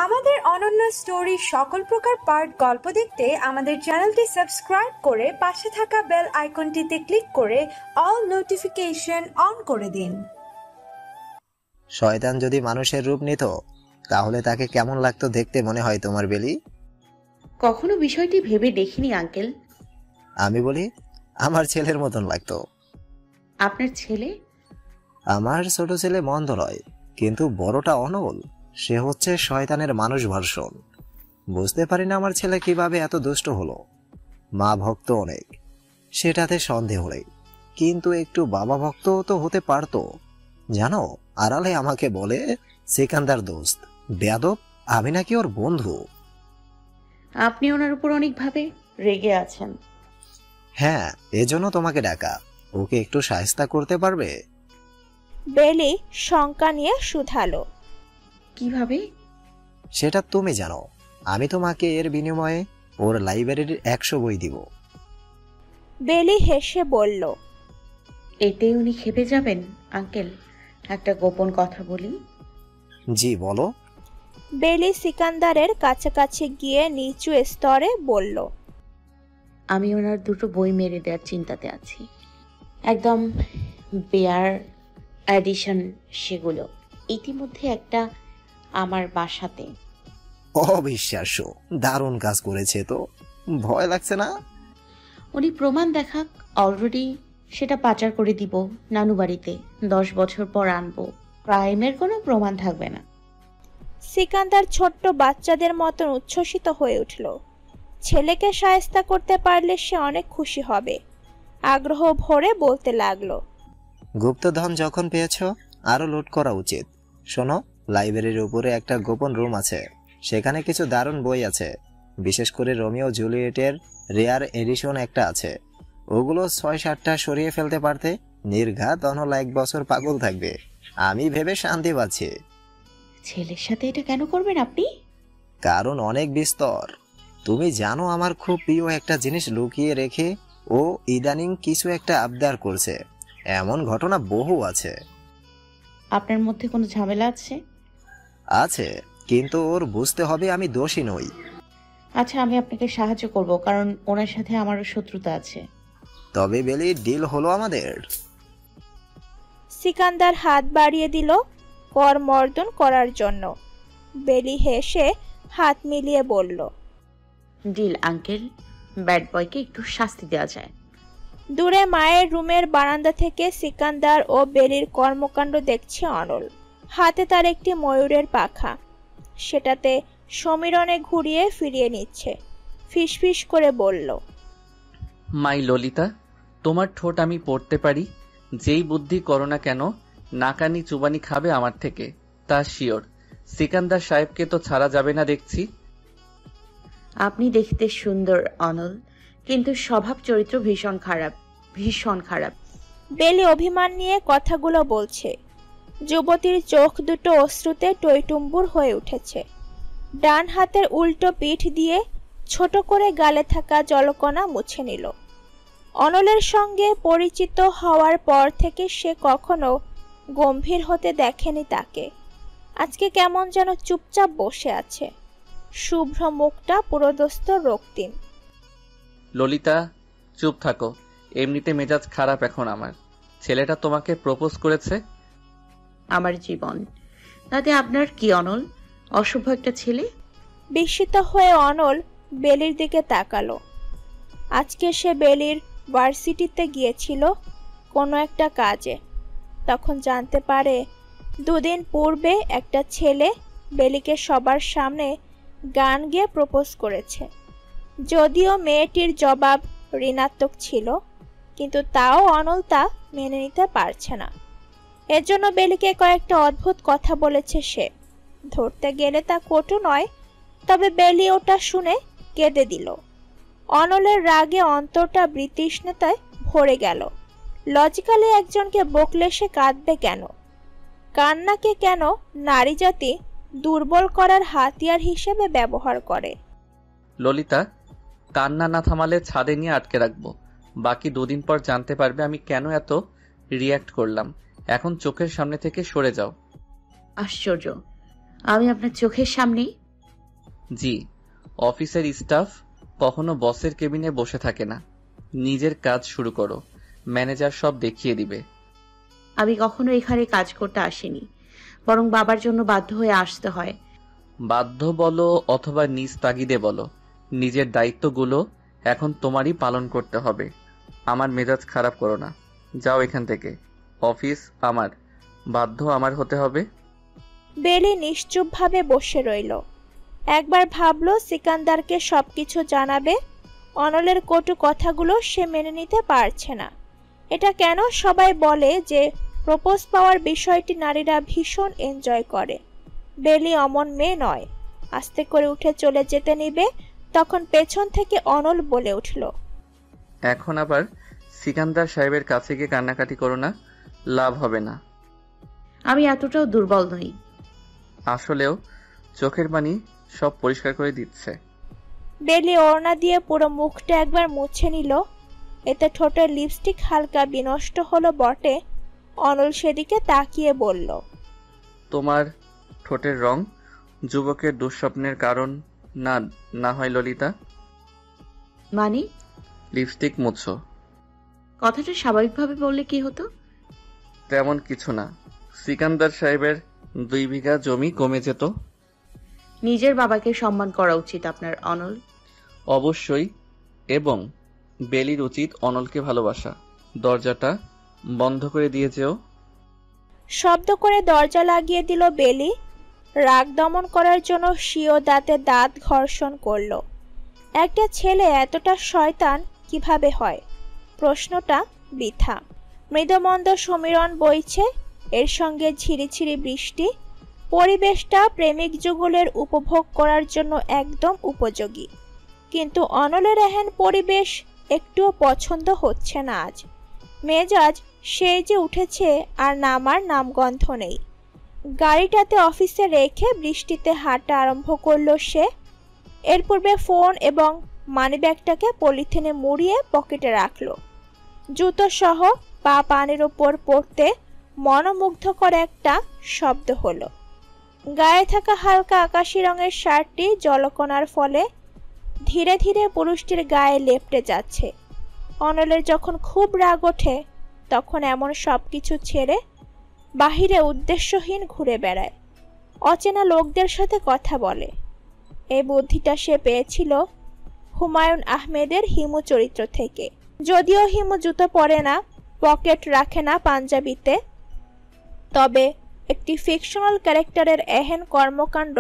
আমাদের অনন্য স্টোরি সকল প্রকার পার্ট গল্প দেখতে আমাদের চ্যানেলটি সাবস্ক্রাইব করে পাশে থাকা বেল আইকনটিতে ক্লিক করে অল নোটিফিকেশন অন করে দিন। শয়তান যদি মানুষের রূপ নিত তাহলে তাকে কেমন লাগতো দেখতে মনে হয় তোমার বেলি? কখনো বিষয়টি ভেবে দেখিনি আঙ্কেল। আমি বলি আমার ছেলের মতন লাগতো। আপনার ছেলে? আমার ছোট ছেলে মন্দ নয়, কিন্তু বড়টা অনল। সে হচ্ছে শয়তানের মানুষ ভার্সন। বুঝতে পারি না আমার ছেলে কিভাবে এত দুষ্ট হলো। মা ভক্ত অনেক, সেটাতে সন্দেহ নেই, কিন্তু একটু বাবা ভক্ত তো হতে পারতো। জানো, আড়ালে আমাকে বলে সিকান্দার দোস্ত, বেয়াদব, আমি নাকি ওর বন্ধু। আপনি ওনার উপর অনেকভাবে রেগে আছেন। হ্যাঁ, এজন্য তোমাকে ডাকা। ওকে একটু সাহায্য করতে পারবে? বেলি শঙ্কা নিয়ে শুধালো। কিভাবে? সেটা তুমি জানো। আমি তোমাকে এর বিনিময়ে ওর লাইব্রেরির 100 বই দিব। বেলি হেসে বলল। এতে উনি খেপে যাবেন আঙ্কেল? একটা গোপন কথা বলি। জি বলো। বেলি সিকান্দারের কাছাকাছি গিয়ে নিচু স্তরে বলল। আমি ওনার দুটো বই মেরে দেওয়ার চিন্তাতে আছি। একদম বেয়ার এডিশন সেগুলো। ইতিমধ্যে একটা আমার বাসাতে। অবিশ্বাস্য, দারুণ কাজ করেছে তো। ভয় লাগছে না? উনি প্রমাণ দেখাক, অলরেডি সেটা পাচার করে দিব নানু বাড়িতে। 10 বছর পর আনবো, ক্রাইমের কোনো প্রমাণ থাকবে না। সিকান্দার ছোট্ট বাচ্চাদের মতন উচ্ছ্বসিত হয়ে উঠল। ছেলেকে সায়স্তা করতে পারলে সে অনেক খুশি হবে। আগ্রহ ভরে বলতে লাগলো। গুপ্তধন যখন পেয়েছ, আরো লুট করা উচিত। শোনো, লাইব্রেরির উপরে একটা গোপন রুম আছে, সেখানে কিছু দারুণ বই আছে। বিশেষ করে রোমিও জুলিয়েটের রেয়ার এডিশন একটা আছে। ওগুলো 6-7টা সরিয়ে ফেলতে পারতে নির্ঘাত অনল 1 বছর পাগল থাকবে। আমি ভেবে শান্তি পাচ্ছি। ছেলের সাথে এটা কেন করবেন আপনি? কারণ অনেক বিস্তর। তুমি জানো আমার খুব প্রিয় একটা জিনিস লুকিয়ে রেখে ও ইদানিং কিছু একটা আবদার করছে। এমন ঘটনা বহু আছে। আপনার মধ্যে কোনো ঝামেলা আছে? আছে, কিন্তু ওর বুঝতে হবে আমি দোষী নই। আচ্ছা, আমি আপনাকে সাহায্য করব, কারণ ওনার সাথে আমারও শত্রুতা আছে। তবে বেলি, ডিল হলো আমাদের। সিকান্দার হাত বাড়িয়ে দিল করমর্দন করার জন্য। বেলি হেসে হাত মিলিয়ে বলল। Deal uncle. ব্যাড বয়কে একটু শাস্তি দেওয়া যায়। দূরে মায়ের রুমের বারান্দা থেকে সিকান্দার ও বেলির কর্মকাণ্ড দেখছে অনল। হাতে তার একটি ময়ূরের পাখা, সেটাতে সমীরণে ঘুরিয়ে ফিরিয়ে নিচ্ছে। ফিসফিস করে বলল। মাই ললিতা, তোমার ঠোঁট আমি পড়তে পারি। যেই বুদ্ধি করো না কেন, নাকানি চুবানি খাবে আমার থেকে, তা শিওর। সিকান্দার সাহেবকে তো ছাড়া যাবে না দেখছি। আপনি দেখতে সুন্দর অনল, কিন্তু স্বভাব চরিত্র ভীষণ খারাপ, ভীষণ খারাপ। বেলি অভিমান নিয়ে কথাগুলো বলছে। যুবতীর চোখ দুটো অশ্রুতে টইটুম্বুর হয়ে উঠেছে। ডান হাতের উল্টো পিঠ দিয়ে ছোট করে গালে থাকা জলকণা মুছে নিল। অনলের সঙ্গে পরিচিত হওয়ার পর থেকে সে কখনো গম্ভীর হতে দেখেনি তাকে। আজকে কেমন যেন চুপচাপ বসে আছে। শুভ্র মুখটা পুরোদস্ত রক্তিম। ললিতা, চুপ থাকো। এমনিতে মেজাজ খারাপ এখন আমার। ছেলেটা তোমাকে প্রপোজ করেছে। আমার জীবন, তাতে আপনার কি অনল? অশুভ একটা ছেলে। বিস্মিত হয়ে অনল বেলির দিকে তাকালো। আজকে সে বেলির ভার্সিটিতে গিয়েছিল কোনো একটা কাজে। তখন জানতে পারে 2 দিন পূর্বে একটা ছেলে বেলিকে সবার সামনে গান গেয়ে প্রপোজ করেছে। যদিও মেয়েটির জবাব ঋণাত্মক ছিল, কিন্তু তাও অনল তা মেনে নিতে পারছে না। এজন্য বেলিকে কয়েকটা অদ্ভুত কথা বলেছে সে। ধরতে গেলে তা কটু নয়, তবে বেলি ওটা শুনে কেঁদে দিল। অনলের রাগে অন্তরটা বিতৃষ্ণতায় ভরে গেল। লজিক্যালি একজনকে বকলে সে কাঁদবে কেন? কান্নাকে কেন নারী জাতি দুর্বল করার হাতিয়ার হিসেবে ব্যবহার করে? ললিতা, কান্না না থামালে ছাদে নিয়ে আটকে রাখবো। বাকি 2 দিন পর জানতে পারবে আমি কেন এত রিয়্যাক্ট করলাম। এখন চোখের সামনে থেকে সরে যাও। আশ্চর্য, আমি আপনার চোখের সামনেই? জি, অফিসের স্টাফ কখনো বসের কেবিনে বসে থাকে না। নিজের কাজ শুরু করো, ম্যানেজার সব দেখিয়ে দিবে। আমি কখনো এখানে কাজ করতে আসিনি, বরং বাবার জন্য বাধ্য হয়ে আসতে হয়। বাধ্য বলো অথবা নিজ তাগিদে বলো, নিজের দায়িত্বগুলো এখন তোমারই পালন করতে হবে। আমার মেজাজ খারাপ করো না, যাও এখান থেকে। অফিস আমার, বাধ্য আমার হতে হবে। বেলি নিশ্চুপভাবে বসে রইল। একবার ভাবল সিকান্দারকে সবকিছু জানাবে। অনলের কটু কথাগুলো সে মেনে নিতে পারছে না। এটা কেন সবাই বলে যে প্রপোজ পাওয়ার বিষয়টি নারীরা ভীষণ এনজয় করে। বেলি অমন মেয়ে নয়। আস্তে করে উঠে চলে যেতে নিবে, তখন পেছন থেকে অনল বলে উঠল, এখন আবার সিকান্দার সাহেবের কাছে গিয়ে কান্নাকাটি করো না, লাভ হবে না। আমি এতটাও দুর্বল নই। আসলেও চোখের পানি সব পরিষ্কার করে দিচ্ছে। বেলি ওড়না দিয়ে পুরো মুখটা একবার মুছে নিল। এতে ঠোঁটের লিপস্টিক হালকা বিনষ্ট হলো বটে। অনল সেদিকে তাকিয়ে বলল, তোমার ঠোঁটের রং যুবকের দুঃস্বপ্নের কারণ না, না হয় ললিতা? মানে? লিপস্টিক মুছো। কথাটা স্বাভাবিকভাবে বললে কি হতো? তেমন কিছু না, সিকান্দার সাহেবের 2 বিঘা জমি কমে যেত। নিজের বাবাকে সম্মান করা উচিত আপনার অনল। অবশ্যই, এবং বেলির উচিত অনলকে ভালোবাসা। দরজাটা বন্ধ করে দিয়ে যেও। শব্দ করে দরজা লাগিয়ে দিল বেলি। রাগ দমন করার জন্য স্বীয় দাঁতে দাঁত ঘর্ষণ করল। একটা ছেলে এতটা শয়তান কিভাবে হয়? প্রশ্নটা বৃথা। মৃদুমন্দ সমীরণ বইছে, এর সঙ্গে ঝিরিঝিরি বৃষ্টি। পরিবেশটা প্রেমিক যুগলের উপভোগ করার জন্য একদম উপযোগী। কিন্তু অনলের এহেন পরিবেশ একটুও পছন্দ হচ্ছে না আজ। মেজাজ সেই যে উঠেছে, আর নামার নামগন্ধ নেই। গাড়িটাতে অফিসে রেখে বৃষ্টিতে হাঁটা আরম্ভ করলো সে। এর পূর্বে ফোন এবং মানিব্যাগটাকে পলিথিনে মুড়িয়ে পকেটে রাখলো। জুতো সহ পা পানির ওপর পড়তে মনোমুগ্ধকর একটা শব্দ হলো। গায়ে থাকা হালকা আকাশি রঙের শার্টটি জলকণার ফলে ধীরে ধীরে পুরুষটির গায়ে লেপ্টে যাচ্ছে। অনলের যখন খুব রাগ ওঠে, তখন এমন সবকিছু ছেড়ে বাহিরে উদ্দেশ্যহীন ঘুরে বেড়ায়, অচেনা লোকদের সাথে কথা বলে। এই বুদ্ধিটা সে পেয়েছিল হুমায়ুন আহমেদের হিমু চরিত্র থেকে। যদিও হিমু জুতো পরে না, পকেট রাখে না পাঞ্জাবিতে, তবে একটি ফিকশনাল ক্যারেক্টারের এহেন কর্মকাণ্ড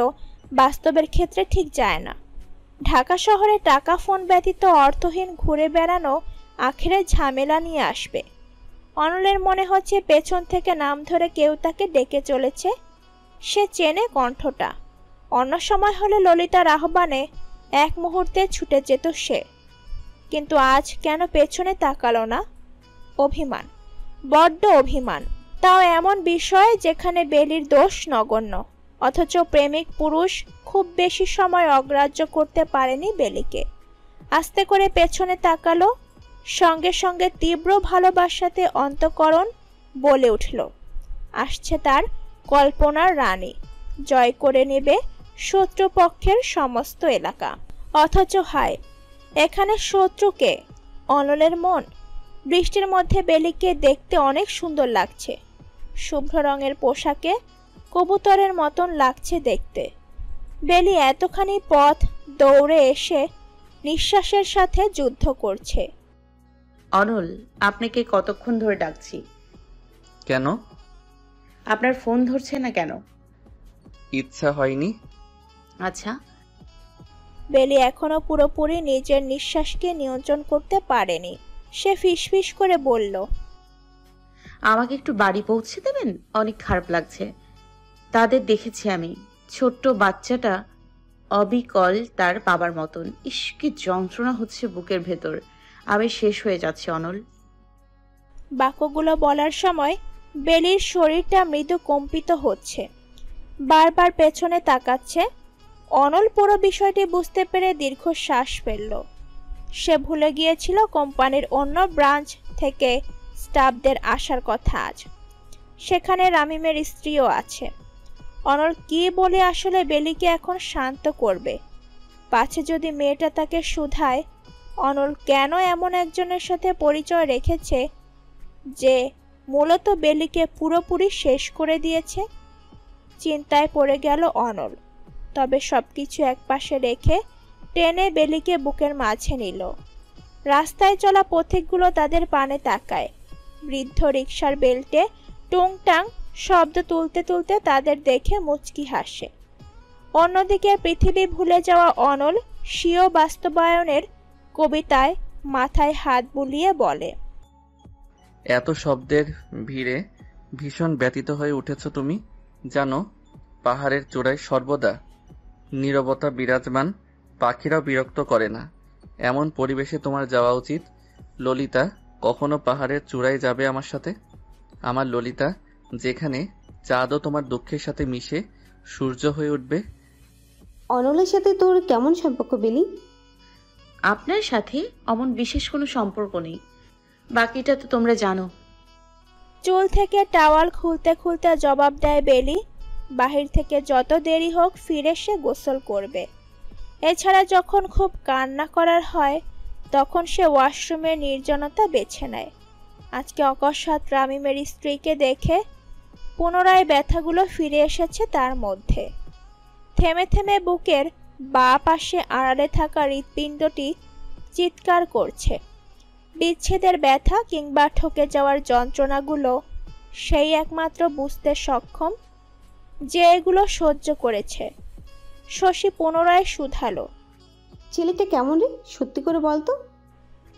বাস্তবের ক্ষেত্রে ঠিক যায় না। ঢাকা শহরে টাকা ফোন ব্যতীত অর্থহীন ঘুরে বেড়ানো আখেরে ঝামেলা নিয়ে আসবে। অনলের মনে হচ্ছে পেছন থেকে নাম ধরে কেউ তাকে ডেকে চলেছে। সে চেনে কণ্ঠটা। অন্য সময় হলে ললিতার আহ্বানে এক মুহূর্তে ছুটে যেত সে, কিন্তু আজ কেন পেছনে তাকালো না? অভিমান, বড্ড অভিমান। তাও এমন বিষয় যেখানে বেলির দোষ নগণ্য, অথচ প্রেমিক পুরুষ খুব বেশি সময় অগ্রাহ্য করতে পারেনি বেলিকে। আস্তে করে পেছনে তাকালো, সঙ্গে সঙ্গে তীব্র ভালোবাসাতে অন্তঃকরণ বলে উঠল, আসছে তার কল্পনার রানী, জয় করে নেবে শত্রুপক্ষের সমস্ত এলাকা। অথচ হায়, এখানে শত্রুকে? অনলের মন। বৃষ্টির মধ্যে বেলিকে দেখতে অনেক সুন্দর লাগছে। শুভ্র রঙের পোশাকে কবুতরের মতন লাগছে দেখতে। বেলি এতখানি পথ দৌড়ে এসে নিঃশ্বাসের সাথে যুদ্ধ করছে। অনল, আপনাকে কতক্ষণ ধরে ডাকছি। কেন? আপনার ফোন ধরছে না কেন? ইচ্ছা হয়নি। আচ্ছা। বেলি এখনো পুরোপুরি নিজের নিঃশ্বাসকে নিয়ন্ত্রণ করতে পারেনি। সে ফিসফিস করে বলল, আমাকে একটু বাড়ি পৌঁছে দেবেন? অনেক খারাপ লাগছে। তাদের দেখেছি আমি, ছোট্ট বাচ্চাটা অবিকল তার বাবার মতন। ইস, কি যন্ত্রণা হচ্ছে বুকের ভেতর। আমি শেষ হয়ে যাচ্ছি অনল। বাক্যগুলো বলার সময় বেলির শরীরটা মৃদু কম্পিত হচ্ছে, বারবার পেছনে তাকাচ্ছে। অনল পুরো বিষয়টি বুঝতে পেরে দীর্ঘশ্বাস ফেলল। সে ভুলে গিয়েছিল কোম্পানির অন্য ব্রাঞ্চ থেকে স্টাফদের আসার কথা আজ। সেখানে রামিমের স্ত্রীও আছে। অনল কি বলে আসলে বেলিকে এখন শান্ত করবে? পাছে যদি মেয়েটা তাকে শুধায় অনল কেন এমন একজনের সাথে পরিচয় রেখেছে যে মূলত বেলিকে পুরোপুরি শেষ করে দিয়েছে। চিন্তায় পড়ে গেল অনল, তবে সবকিছু একপাশে রেখে টেনে বেলিকে বুকের মাঝে নিল। রাস্তায় চলা পথিকগুলো তাদের পানে তাকায়। বৃদ্ধ রিকশার বেল্টে টুংটাং শব্দ তুলতে তুলতে তাদের দেখে মুচকি হাসে। অন্যদিকে পৃথিবী ভুলে যাওয়া অনল স্বীয় বাস্তবায়নের কবিতায় মাথায় হাত বুলিয়ে বলে, এত শব্দের ভিড়ে ভীষণ ব্যথিত হয়ে উঠেছ তুমি। জানো, পাহাড়ের চূড়ায় সর্বদা নীরবতা বিরাজমান, পাখিরাও বিরক্ত করে না। এমন পরিবেশে তোমার যাওয়া উচিত। ললিতা, কখনো পাহাড়ের চূড়ায় যাবে আমার সাথে? আমার ললিতা, যেখানে চাঁদও তোমার দুঃখের সাথে মিশে সূর্য হয়ে উঠবে। অনলের সাথে তোর কেমন সম্পর্ক বেলি? আপনার সাথে অমন বিশেষ কোনো সম্পর্ক নেই, বাকিটা তো তোমরা জানো। চুল থেকে টাওয়াল খুলতে খুলতে জবাব দেয় বেলি। বাহির থেকে যত দেরি হোক ফিরে সে গোসল করবে। এছাড়া যখন খুব কান্না করার হয় তখন সে ওয়াশরুমের নির্জনতা বেছে নেয়। আজকে অকস্মাৎ রামিমের স্ত্রীকে দেখে পুনরায় ব্যথাগুলো ফিরে এসেছে তার মধ্যে। থেমে থেমে বুকের বাঁ পাশে আড়ালে থাকা হৃৎপিণ্ডটি চিৎকার করছে। বিচ্ছেদের ব্যথা কিংবা ঠকে যাওয়ার যন্ত্রণাগুলো সেই একমাত্র বুঝতে সক্ষম যে এগুলো সহ্য করেছে। শশী পুনরায় শুধালো, ছেলেটা কেমন রে, সত্যি করে বলতো?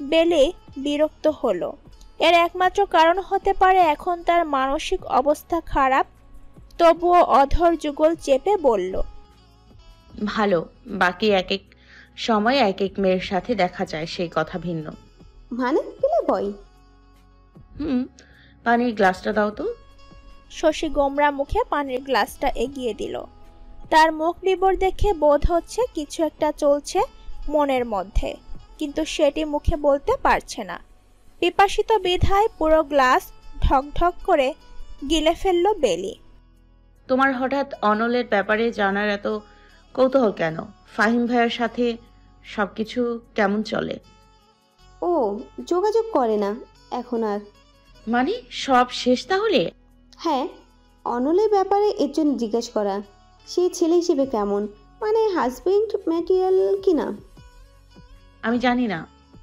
বেলি বিরক্ত হলো। এর একমাত্র কারণ হতে পারে এখন তার মানসিক অবস্থা খারাপ, তবুও অধর যুগল চেপে বলল, ভালো, বাকি এক এক সময় এক এক মেয়ের সাথে দেখা যায়, সেই কথা ভিন্ন। মানে পেলে বয়? পানির গ্লাসটা দাও তো। শশী গোমরা মুখে পানির গ্লাসটা এগিয়ে দিল। তার মুখ বিবর দেখে বোধ হচ্ছে কিছু একটা চলছে মনের মধ্যে, কিন্তু সেটি মুখে বলতে পারছে না। পিপাসিত বিধায় পুরো গ্লাস ঢক ঢক করে গিলে ফেলল বেলি। তোমার হঠাৎ অনলের ব্যাপারে জানার এত কৌতূহল কেন? ফাহিম ভাইয়ের সাথে সবকিছু কেমন চলে? ও যোগাযোগ করে না এখন আর। মানে সব শেষ তাহলে? হ্যাঁ, অনলের ব্যাপারে এর জন্য জিজ্ঞেস করা। সে ছেলে হিসেবে কেমন, মানে হাজবেন্ড ম্যাটেরিয়াল কিনা? আমি জানি না।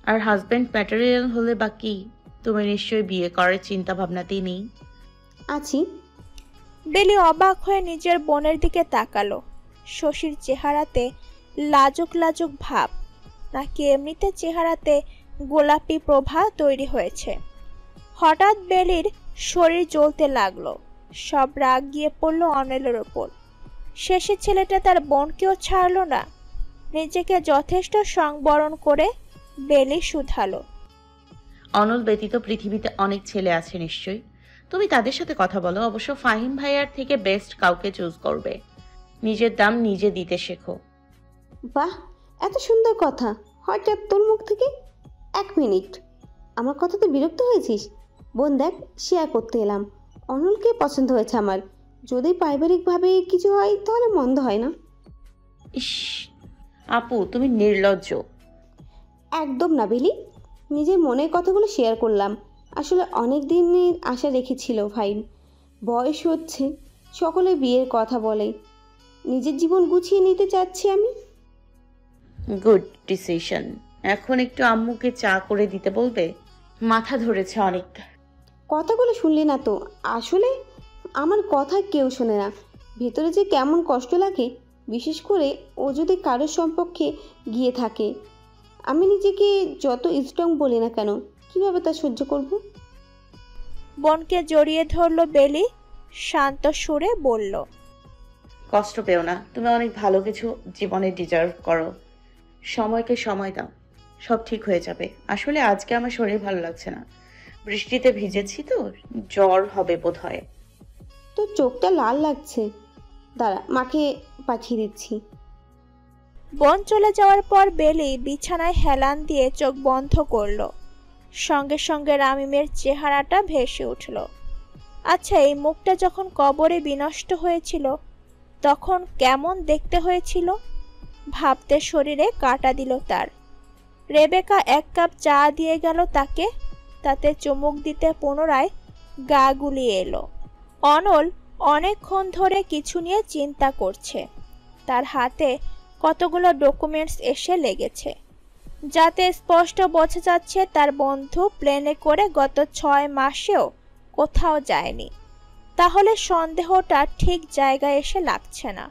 আর হাজবেন্ড ম্যাটেরিয়াল হলে বা কি? তুমি নিশ্চয়ই বিয়ে করার চিন্তা ভাবনাতেই নেই। আছি। বেলি অবাক হয়ে নিজের বোনের দিকে তাকালো। শশীর চেহারাতে লাজুক লাজুক ভাব, নাকি এমনিতে চেহারাতে গোলাপি প্রভা তৈরি হয়েছে? হঠাৎ বেলির শরীর জ্বলতে লাগলো। সব রাগ গিয়ে পড়ল অনিলের ওপর। শেষে ছেলেটা তার বোনকেও ছাড়লো না। নিজেকে যথেষ্ট সংবরণ করে বেলি শুধালো, অনল ব্যতীত পৃথিবীতে অনেক ছেলে আছে নিশ্চয়ই। তুমি তাদের সাথে কথা বলো। অবশ্য ফাহিম ভাইয়ার থেকে বেস্ট কাউকে চুজ করবে। নিজের দাম নিজে দিতে শেখো। বাহ, এত সুন্দর কথা হঠাৎ তোর মুখ থেকে? এক মিনিট, আমার কথাতে বিরক্ত হয়েছিস? বোন দেখ, শেয়ার করতে এলাম। অনলকে পছন্দ হয়েছে আমার। যদি পারিবারিকভাবে কিছু হয় তাহলে মন্দ হয় না। ইস আপু, তুমি নির্লজ্জ। একদম না বেলি, নিজের মনের কথাগুলো শেয়ার করলাম। আসলে অনেক দিনের আশা রেখেছিল ভাই। বয়স হচ্ছে, সকলে বিয়ের কথা বলে। নিজের জীবন গুছিয়ে নিতে চাচ্ছি আমি। Good decision. এখন একটু আম্মুকে চা করে দিতে বলবে? মাথা ধরেছে অনেক। কথাগুলো শুনলি না তো? আসলে আমার কথা কেউ শোনে না। ভেতরে যে কেমন কষ্ট লাগে, বিশেষ করে ও যদি কারোর সম্পর্কে গিয়ে থাকে। আমি নিজেকে যত স্ট্রং বলি না কেন, কিভাবে তা সহ্য করব? বোনকে জড়িয়ে ধরল বেলি, শান্ত সুরে বলল, কষ্ট পেও না। তুমি অনেক ভালো কিছু জীবনে ডিজার্ভ করো। সময়কে সময় দাও, সব ঠিক হয়ে যাবে। আসলে আজকে আমার শরীর ভালো লাগছে না। বৃষ্টিতে ভিজেছি তো, জ্বর হবে বোধ হয়। তোর চোখটা লাল লাগছে, দাঁড়া মাকে পাঠিয়ে দিচ্ছি। বোন চলে যাওয়ার পর বেলি বিছানায় হেলান দিয়ে চোখ বন্ধ করল। সঙ্গে সঙ্গে রামিমের চেহারাটা ভেসে উঠল। আচ্ছা, এই মুখটা যখন কবরে বিনষ্ট হয়েছিল তখন কেমন দেখতে হয়েছিল? ভাবতে শরীরে কাঁটা দিল তার। রেবেকা 1 কাপ চা দিয়ে গেল তাকে, তাতে চুমুক দিতে পুনরায় গা গুলিয়ে এলো। অনল অনেকক্ষণ ধরে কিছু নিয়ে চিন্তা করছে। তার হাতে কতগুলো ডকুমেন্টস এসে লেগেছে, যাতে স্পষ্ট বোঝা যাচ্ছে তার বন্ধু প্লেনে করে গত 6 মাসেও কোথাও যায়নি। তাহলে সন্দেহটা ঠিক জায়গায় এসে লাগছে না।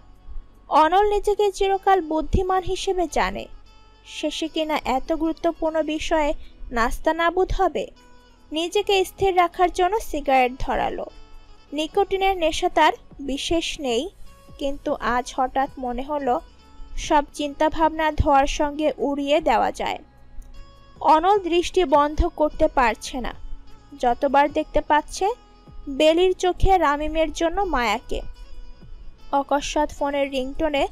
অনল নিজেকে চিরকাল বুদ্ধিমান হিসেবে জানে, শেষে কিনা এত গুরুত্বপূর্ণ বিষয়ে নাস্তানাবুদ হবে। নিজেকে স্থির রাখার জন্য সিগারেট ধরালো। নিকোটিনের নেশা তার বিশেষ নেই, কিন্তু আজ হঠাৎ মনে হলো সব চিন্তাভাবনা ধোয়ার সঙ্গে উড়িয়ে দেওয়া যায়। অনল দৃষ্টি বন্ধ করতে পারছে না। যতবার দেখতে পাচ্ছে বেলির চোখে রামিমের জন্য মায়াকে। অকস্মাৎ ফোনের রিংটোনে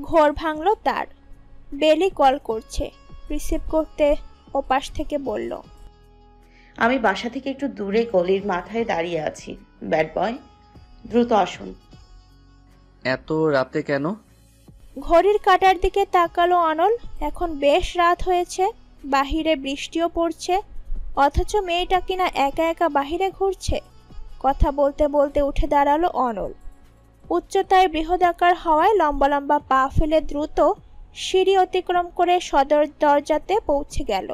ঘোর ভাঙল তার। বেলি কল করছে। রিসিভ করতে ওপাশ থেকে বলল, আমি বাসা থেকে একটু দূরে গলির মাথায় দাঁড়িয়ে আছি। ব্যাড বয়, দ্রুত আসুন। এত রাতে কেন? ঘড়ির কাঁটার দিকে তাকালো অনল। এখন বেশ রাত হয়েছে, বাহিরে বৃষ্টিও পড়ছে, অথচ মেয়েটা কিনা একা একা বাহিরে ঘুরছে। কথা বলতে বলতে উঠে দাঁড়ালো অনল। উচ্চতায় বৃহদাকার হওয়ায় লম্বা লম্বা পা ফেলে দ্রুত সিঁড়ি অতিক্রম করে সদর দরজাতে পৌঁছে গেল।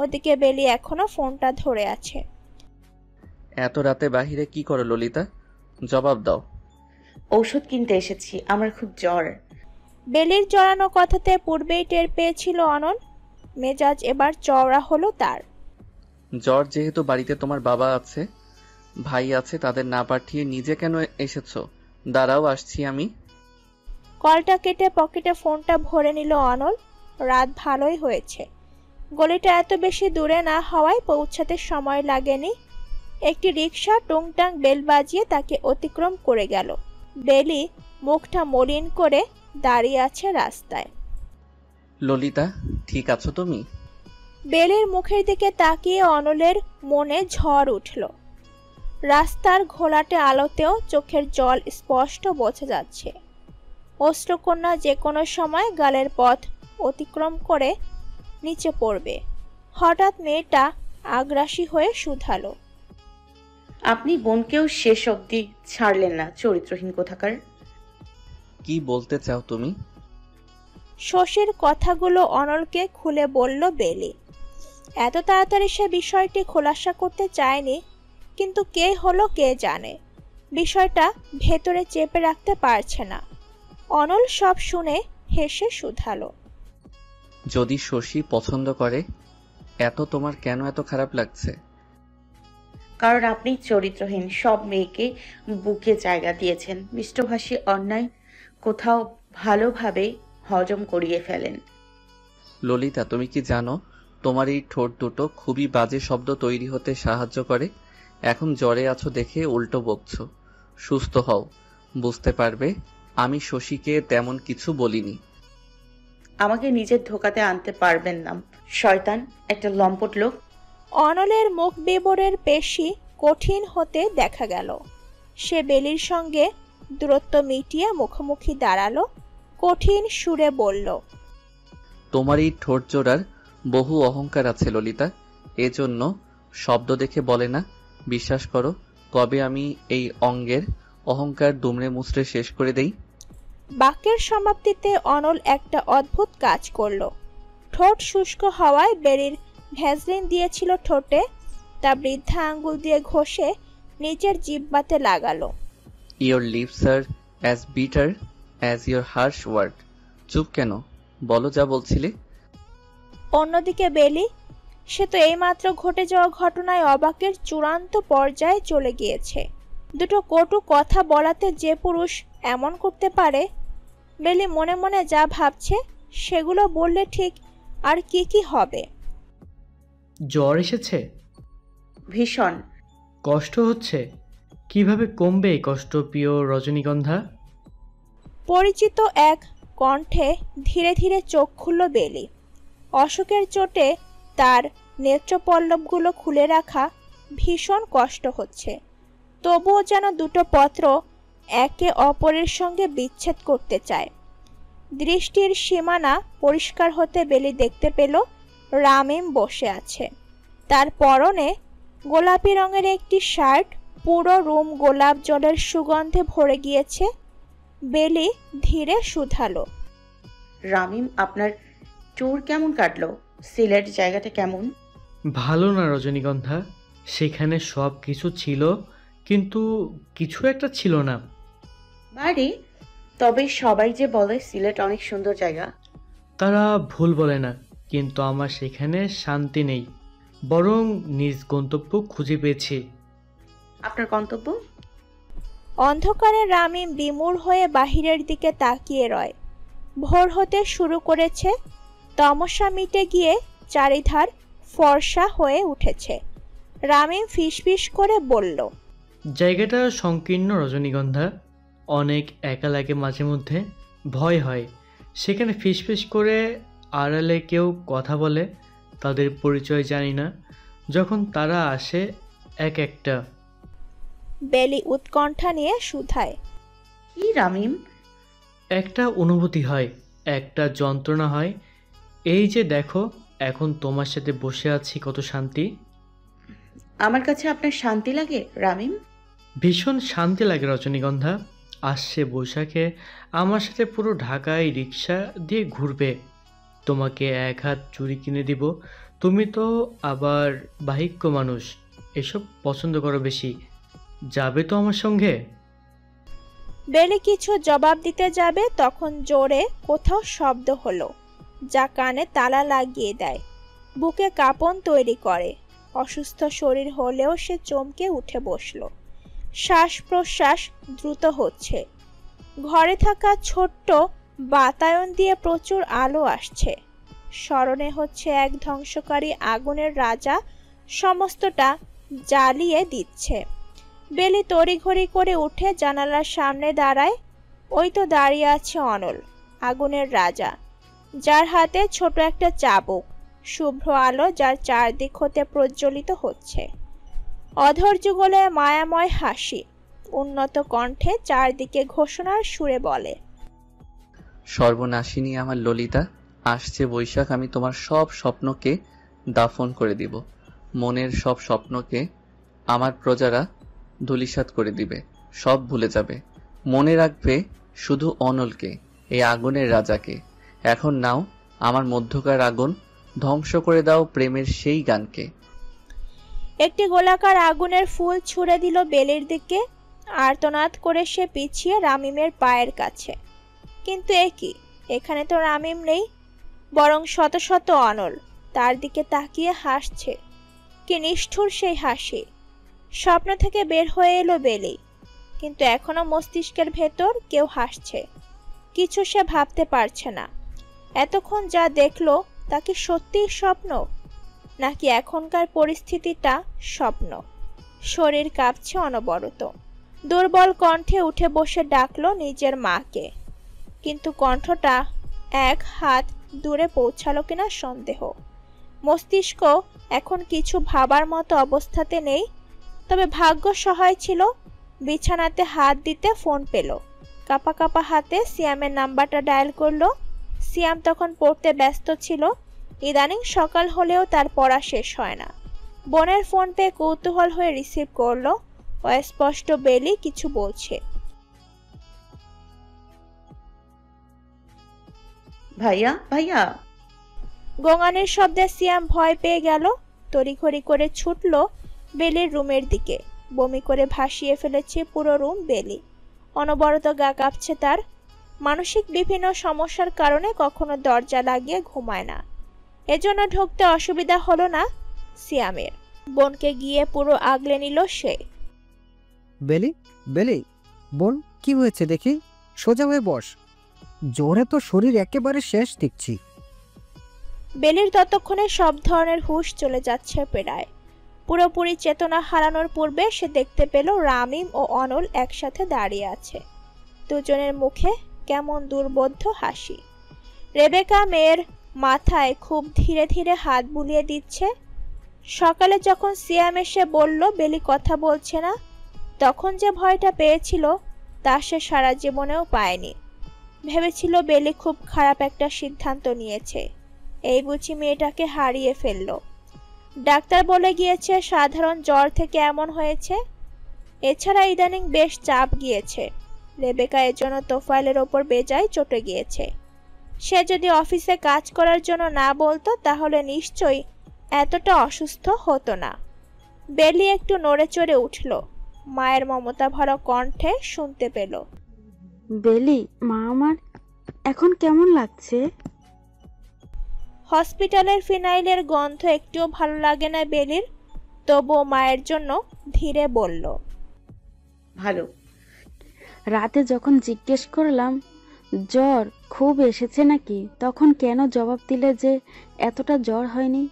ওদিকে বেলি এখনো ফোনটা ধরে আছে। এত রাতে বাহিরে কি করো ললিতা? জবাব দাও। ঔষধ কিনতে এসেছি, আমার খুব জ্বর। বেলির জড়ানো কথাতে পূর্বেই টের পেয়েছিল অনল। মেজাজ এবার চওড়া হলো তার। জ্বর যেহেতু বাড়িতে তোমার বাবা আছে, ভাই আছে, তাদের না পাঠিয়ে নিজে কেন এসেছো? দাঁড়াও, আসছি আমি। কলটা কেটে পকেটে ফোনটা ভরে নিল অনল। রাত ভালোই হয়েছে, গলিটা এত বেশি দূরে না হওয়ায় পৌঁছাতে সময় লাগেনি। একটি রিকশা টুংটাং বেল বাজিয়ে তাকে অতিক্রম করে গেল। বেলি মুখটা মলিন করে দাঁড়িয়ে আছে রাস্তায়। ললিতা, ঠিক আছো তুমি? বেলির মুখের দিকে তাকিয়ে অনলের মনে ঝড় উঠল। রাস্তার ঘোলাটে আলোতেও চোখের জল স্পষ্ট বোঝা যাচ্ছে। অশ্রুকন্যা যে কোনো সময় গালের পথ অতিক্রম করে নিচে পড়বে। হঠাৎ মেয়েটা আগ্রাসী হয়ে শুধালো, আপনি বোনকেও শেষ অবধি ছাড়লেন না, চরিত্রহীন কোথাকার। কি বলতে চাও তুমি? শশীর কথাগুলো অনলকে খুলে বলল বেলি। এত তাড়াতাড়ি সে বিষয়টি খোলাসা করতে চায়নি, কিন্তু কে হলো কে জানে। বিষয়টা ভেতরে চেপে রাখতে পারছে না। অনল সব শুনে হেসে শুধালো, যদি শশী পছন্দ করে, এত তোমার কেন এত খারাপ লাগছে? কারণ আপনি চরিত্রহীন, সব মেয়েকে বুকে জায়গা দিয়েছেন, মিষ্টভাষী অন্যায় কোথাও ভালোভাবে হজম করিয়ে ফেলেন। ললিতা, তুমি কি জানো তোমার এই ঠোঁট দুটো খুবই বাজে শব্দ তৈরি হতে সাহায্য করে? এখন জ্বরে আছো দেখে উল্টো বকছো। সুস্থ হও, বুঝতে পারবে আমি শশীকে তেমন কিছু বলিনি। আমাকে নিজের ধোকাতে আনতে পারবেন না, শয়তান একটা লম্পট লোক। অনলের মুখ বিবরের পেশি কঠিন হতে দেখা গেল। সে বেলির সঙ্গে দূরত্ব মিটিয়ে মুখোমুখি দাঁড়ালো। কঠিন সুরে বলল, তোমার এই ঠোঁট জোড়ার বহু অহংকার আছে ললিতা, এজন্য শব্দ দেখে বলে না। বিশ্বাস করো, কবে আমি এই অঙ্গের অহংকার দুমড়ে মুচড়ে শেষ করে দেই। বাক্যের সমাপ্তিতে অনল একটা অদ্ভুত কাজ করলো। ঠোঁট শুষ্ক হওয়ায় বেলির ভ্যাসলিন দিয়েছিল ঠোঁটে, তা বৃদ্ধা আঙ্গুল দিয়ে ঘষে নিচের জিহ্বাতে লাগালো। Your lips are as bitter as your harsh word. চুপ কেন, বলো যা বলছিলে। অন্যদিকে বেলি, সে তো এইমাত্র ঘটে যাওয়া ঘটনায় অবাকের চূড়ান্ত পর্যায়ে চলে গিয়েছে। দুটো কটু কথা বলাতে যে পুরুষ এমন করতে পারে, বেলি মনে মনে যা ভাবছে সেগুলো বললে ঠিক আর কি কি হবে। জ্বর এসেছে? ভীষণ। কষ্ট হচ্ছে? কিভাবে কমবে এই কষ্ট প্রিয় রজনীগন্ধা? পরিচিত এক কণ্ঠে ধীরে ধীরে চোখ খুলল বেলি। অশোকের চোটে তার নেত্রপল্লবগুলো খুলে রাখা ভীষণ কষ্ট হচ্ছে। তবুও যেন দুটো পত্র একে অপরের সঙ্গে বিচ্ছেদ করতে চায়। দৃষ্টির সীমানা পরিষ্কার হতে বেলি দেখতে পেল রামিম বসে আছে। তার পরনে গোলাপি রঙের একটি শার্ট, পুরো রুম গোলাপ জলের সুগন্ধে ভরে গিয়েছে। বেলি ধীরে শুধালো, রামিম, আপনার ট্যুর কেমন কাটলো? সিলেট জায়গাটা কেমন? ভালো না রজনীগন্ধা, সেখানে সব কিছু ছিল কিন্তু কিছু একটা ছিল না। বাড়ি, তবে সবাই যে বলে সিলেট অনেক সুন্দর জায়গা। তারা ভুল বলে না, কিন্তু আমার সেখানে শান্তি নেই, বরং নিজ গন্তব্য খুঁজে পেয়েছি। আপনার গন্তব্য? অন্ধকারে রামিম বিমূঢ় হয়ে বাহিরের দিকে তাকিয়ে রয়। ভোর হতে শুরু করেছে, তমসা মিটে গিয়ে চারিধার ফর্সা হয়ে উঠেছে। রামিম ফিসফিস করে বলল, জায়গাটা সংকীর্ণ রজনীগন্ধা, অনেক একা লাগে, মাঝে মধ্যে ভয় হয়। সেখানে ফিসফিস করে আড়ালে কেউ কথা বলে, তাদের পরিচয় জানি না, যখন তারা আসে এক একটা। বেলি উৎকণ্ঠা নিয়ে শুধায়, কি রামিম? একটা অনুভূতি হয়, একটা যন্ত্রণা হয়। এই যে দেখো, এখন তোমার সাথে বসে আছি, কত শান্তি। আমার কাছে আপনার শান্তি লাগে রামিম? ভীষণ শান্তি লাগে রজনীগন্ধা। আসছে বৈশাখে আমার সাথে পুরো ঢাকায় রিক্সা দিয়ে ঘুরবে, তোমাকে এক হাত চুড়ি কিনে দিব। তুমি তো আবার বাহিক্য মানুষ, এসব পছন্দ করো বেশি। যাবে তো আমার সঙ্গে? বেলি কিছু জবাব দিতে যাবে, তখন জোরে কোথাও শব্দ হলো, যা কানে তালা লাগিয়ে দেয়, বুকে কাঁপন তৈরি করে। অসুস্থ শরীর হলেও সে চমকে উঠে বসল। শ্বাস প্রশ্বাস দ্রুত হচ্ছে। ঘরে থাকা ছোট্ট বাতায়ন দিয়ে প্রচুর আলো আসছে। স্মরণে হচ্ছে এক ধ্বংসকারী আগুনের রাজা সমস্তটা জ্বালিয়ে দিচ্ছে। বেলি তড়িঘড়ি করে উঠে জানালার সামনে দাঁড়ায়। ওই তো দাঁড়িয়ে আছে অনল, আগুনের রাজা, যার হাতে ছোট একটা চাবুক, শুভ্র আলো যার চারদিক হতে প্রজ্বলিত হচ্ছে। অধর যুগলে মায়াময় হাসি, উন্নত কণ্ঠে চারদিকে ঘোষণার সুরে বলে, সর্বনাশিনী আমার ললিতা, আসছে বৈশাখ, আমি তোমার সব স্বপ্নকে দাফন করে দিব। মনের সব স্বপ্নকে আমার প্রজারা ধূলিসাৎ করে দিবে, সব ভুলে যাবে। মনে রাখবে শুধু অনলকে, এই আগুনের রাজাকে। এখন নাও আমার মধ্যকার আগুন, ধ্বংস করে দাও প্রেমের সেই গানকে। একটি গোলাকার আগুনের ফুল ছুঁড়ে দিল বেলির দিকে। আর্তনাদ করে সে পিছিয়ে রামিমের পায়ের কাছে। কিন্তু এ কি, এখানে তো রামিম নেই, বরং শত শত অনল তার দিকে তাকিয়ে হাসছে। কি নিষ্ঠুর সেই হাসি! স্বপ্ন থেকে বের হয়ে এলো বেলি, কিন্তু এখনো মস্তিষ্কের ভেতর কেউ হাসছে। কিছু সে ভাবতে পারছে না। এতক্ষণ যা দেখলো তা কি সত্যিই স্বপ্ন, নাকি এখনকার পরিস্থিতিটা স্বপ্ন? শরীর কাঁপছে অনবরত। দুর্বল কণ্ঠে উঠে বসে ডাকলো নিজের মাকে, কিন্তু কণ্ঠটা এক হাত দূরে পৌঁছালো কিনা সন্দেহ। মস্তিষ্ক এখন কিছু ভাবার মতো অবস্থাতে নেই। তবে ভাগ্য সহায় ছিল, বিছানাতে হাত দিতে ফোন পেল। কাঁপা কাঁপা হাতে সিয়ামের নাম্বারটা ডায়াল করলো। সিয়াম তখন পড়তে ব্যস্ত ছিল। ইদানিং সকাল হলেও তার পড়া শেষ হয় না। বোনের ফোন পেয়ে কৌতূহল হয়ে রিসিভ করলো। অস্পষ্ট বেলি কিছু বলছে। ভাইয়া ভাইয়া। গোঙানির শব্দে সিয়াম ভয় পেয়ে গেল। তড়িঘড়ি করে ছুটলো বেলির রুমের দিকে। বমি করে ভাসিয়ে ফেলেছে পুরো রুম বেলি। অনবরত গা কাঁপছে তার। মানসিক বিভিন্ন সমস্যার কারণে কখনো দরজা লাগিয়ে ঘুমায় না, এজন্য ঢুকতে অসুবিধা হলো না সিয়ামের। বোনকে গিয়ে পুরো আগলে নিল সে। বেলি, বেলি, বোন, কি হয়েছে দেখি, সোজা হয়ে বস। জোরে তো শরীর একেবারে শেষ দেখছি। বেলির ততক্ষণে সব ধরনের হুঁশ চলে যাচ্ছে প্রায়। পুরোপুরি চেতনা হারানোর পূর্বে সে দেখতে পেল রামিম ও অনল একসাথে দাঁড়িয়ে আছে। দুজনের মুখে কেমন দুর্বোধ্য হাসি। রেবেকা মেয়ের মাথায় খুব ধীরে ধীরে হাত বুলিয়ে দিচ্ছে। সকালে যখন সিয়াম এসে বলল বেলি কথা বলছে না, তখন যে ভয়টা পেয়েছিল তা সে সারা জীবনেও পায়নি। ভেবেছিল বেলি খুব খারাপ একটা সিদ্ধান্ত নিয়েছে, এই বুঝি মেয়েটাকে হারিয়ে ফেলল। ডাক্তার বলে গিয়েছে সাধারণ জ্বর থেকে এমন হয়েছে। এছাড়া ইদানিং বেশ চাপ গিয়েছে। রেবেকা এর জন্য তোফাইলের ওপর বেজায় চটে গিয়েছে। সে যদি অফিসে কাজ করার জন্য না বলতো তাহলে নিশ্চয়ই এতটা অসুস্থ হতো না। বেলি একটু নড়ে চড়ে উঠল, মায়ের মমতা ভরা কণ্ঠে শুনতে পেল। বেলি, মা আমার এখন কেমন লাগছে? হসপিটালের ফিনাইলের গন্ধ একটুও ভালো লাগে না বেলির, তবুও মায়ের জন্য ধীরে বলল, ভালো। রাতে যখন জিজ্ঞেস করলাম জ্বর খুব এসেছে নাকি, তখন কেন জবাব দিলে যে এতটা জ্বর হয়নি,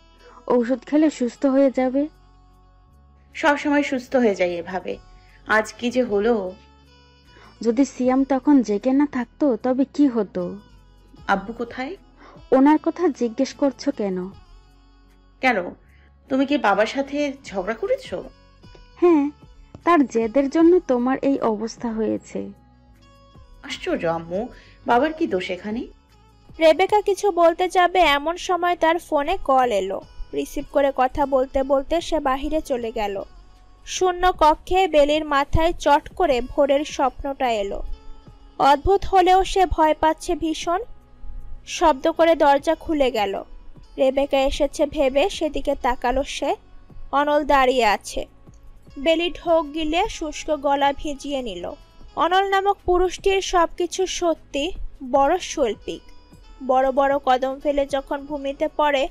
ঔষধ খেলে সুস্থ হয়ে যাবে। সব সময় সুস্থ হয়ে যায় এভাবে, আজ কি যে হলো। যদি সিয়াম তখন জেগে না থাকতো তবে কি হতো? আব্বু কোথায়? ওনার কথা জিজ্ঞেস করছো কেন? কেন, তুমি কি বাবার সাথে ঝগড়া করেছো? হ্যাঁ, তার জেদের জন্য তোমার এই অবস্থা হয়েছে। আশ্চর্য আম্মু, বাবার কি দোষ এখানে? রেবেকা কিছু বলতে যাবে এমন সময় তার ফোনে কল এলো। রিসিভ করে কথা বলতে বলতে সে বাহিরে চলে গেল। শূন্য কক্ষে বেলির মাথায় চট করে ভোরের স্বপ্নটা এলো। অদ্ভুত হলেও সে ভয় পাচ্ছে ভীষণ। শব্দ করে দরজা খুলে গেল। রেবেকা এসেছে ভেবে সেদিকে তাকালো সে। অনল দাঁড়িয়ে আছে। বেলি ঢোক গিলে শুষ্ক গলা ভিজিয়ে নিল। অনল নামক পুরুষটির সবকিছু সত্যি বড় শৈল্পিক। বড় বড় কদম ফেলে যখন ভূমিতে পড়ে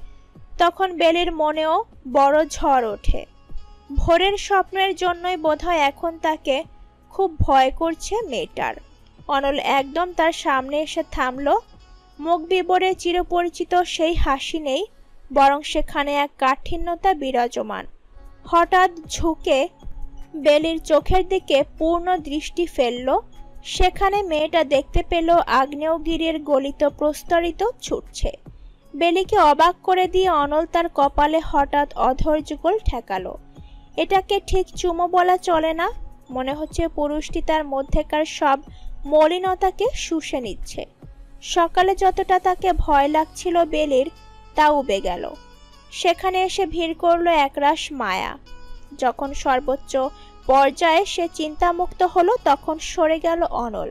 তখন বেলির মনেও বড় ঝড় ওঠে। ভোরের স্বপ্নের জন্যই বোধহয় এখন তাকে খুব ভয় করছে মেয়েটার। অনল একদম তার সামনে এসে থামল। মুখ বিবরে চিরপরিচিত সেই হাসি নেই, বরং সেখানে এক কাঠিন্যতা বিরাজমান। হঠাৎ ঝুঁকে বেলির চোখের দিকে পূর্ণ দৃষ্টি ফেলল। সেখানে মেয়েটা দেখতে পেল আগ্নেয়গিরির গলিত প্রস্তরিত ছুটছে। বেলিকে অবাক করে দিয়ে অনল তার কপালে হঠাৎ অধর যুগল ঠেকালো। এটাকে ঠিক চুমো বলা চলে না, মনে হচ্ছে পুরুষটি তার মধ্যেকার সব মলিনতাকে শুষে নিচ্ছে। সকালে যতটা তাকে ভয় লাগছিল বেলির, তা উবে গেল। সেখানে এসে ভিড় করলো একরাশ মায়া। যখন সর্বোচ্চ পর্যায়ে সে চিন্তামুক্ত হলো তখন সরে গেল অনল।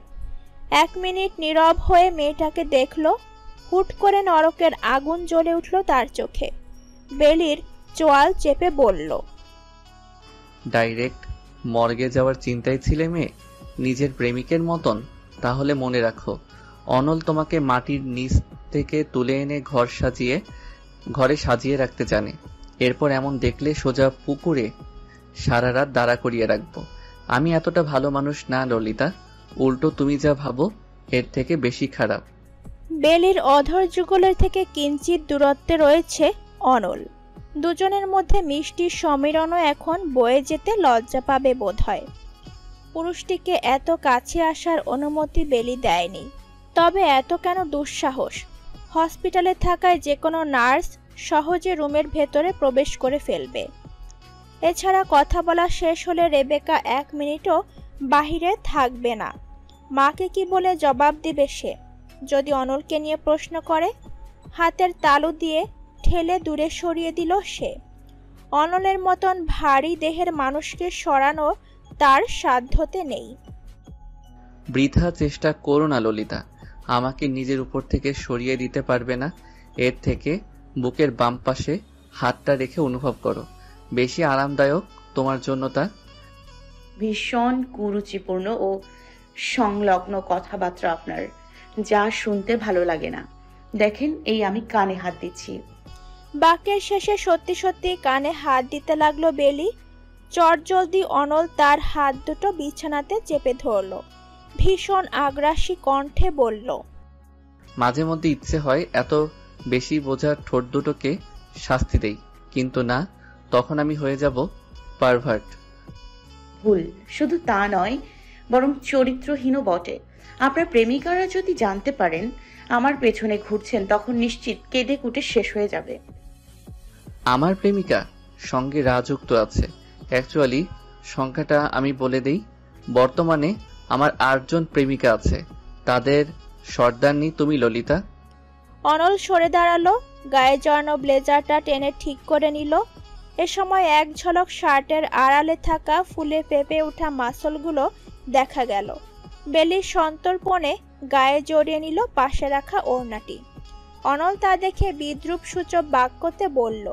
1 মিনিট নীরব হয়ে মেয়েটাকে দেখলো। হুট করে নরকের আগুন জ্বলে উঠল তার চোখে। বেলির চোয়াল চেপে বলল, ডাইরেক্ট মর্গে যাওয়ার চিন্তায় ছিলে মেয়ে, নিজের প্রেমিকের মতন? তাহলে মনে রাখো, অনল তোমাকে মাটির নিচ থেকে তুলে এনে ঘরে সাজিয়ে রাখতে জানে। এরপর এমন দেখলে সোজা পুকুরে সারা রাত দাঁড়া করিয়ে রাখবো। আমি এতটা ভালো মানুষ না ললিতা, উল্টো তুমি যা ভাবো এর থেকে বেশি খারাপ। বেলির অধর যুগলের থেকে কিঞ্চিত দূরত্বে রয়েছে অনল। দুজনের মধ্যে মিষ্টির সমীরণও এখন বয়ে যেতে লজ্জা পাবে বোধহয়। পুরুষটিকে এত কাছে আসার অনুমতি বেলি দেয়নি। তবে এত কেন দুঃসাহস? হসপিটালে থাকায় যে কোনো নার্স সহজে রুমের ভেতরে প্রবেশ করে ফেলবে। এছাড়া কথা বলা শেষ হলে রেবেকা 1 মিনিটও বাহিরে থাকবে না। মাকে কি বলে জবাব দিবে সে যদি অনলকে নিয়ে প্রশ্ন করে? হাতের তালু দিয়ে ঠেলে দূরে সরিয়ে দিল সে। অনলের মতন ভারী দেহের মানুষকে সরানো তার সাধ্যতে নেই। বৃথা চেষ্টা করো না ললিতা, আমাকে নিজের উপর থেকে সরিয়ে দিতে পারবে না। এর থেকে বুকের বাম পাশে হাতটা রেখে অনুভব করো, বেশি আরামদায়ক তোমার জন্য তা। ভীষণ কুরুচিপূর্ণ ও সংলগ্ন কথাবার্তা আপনার, যা শুনতে ভালো লাগে না। দেখেন, এই আমি কানে হাত দিচ্ছি। বাক্যের শেষে সত্যি সত্যি কানে হাত দিতে লাগলো বেলি। চটজলদি অনল তার হাত দুটো বিছানাতে চেপে ধরল। ভীষণ আগ্রাসী কণ্ঠে বলল, মাঝে মধ্যে ইচ্ছে হয় এত বেশি বোঝা ঠোঁট দুটোকে শাস্তি দেই, কিন্তু না, তখন আমি হয়ে যাব পারভার্ট। ভুল শুধু তা নয়, বরং চরিত্রহীনও বটে। আপনার প্রেমিকারা যদি জানতে পারেন আমার পেছনে ঘুরছেন, তখন নিশ্চিত কেঁদে কুটে শেষ হয়ে যাবে। আমার প্রেমিকা? সঙ্গে রাজুক তো আছে। অ্যাকচুয়ালি সংখ্যাটা আমি বলে দিই। বর্তমানে আমার 8 জন প্রেমিকা আছে। তাদের সর্দারনি তুমি ললিতা। অনল সরে দাঁড়ালো, গায়ে জড়ানো ব্লেজারটা টেনে ঠিক করে নিল। এ সময় এক ঝলক শার্টের আড়ালে থাকা ফুলে পেঁপে ওঠা মাসলগুলো দেখা গেল। বেলির সন্তর্পণে গায়ে জড়িয়ে নিল পাশে রাখা ওড়নাটি। অনল তা দেখে বিদ্রুপ সূচক বাক্যতে বলল,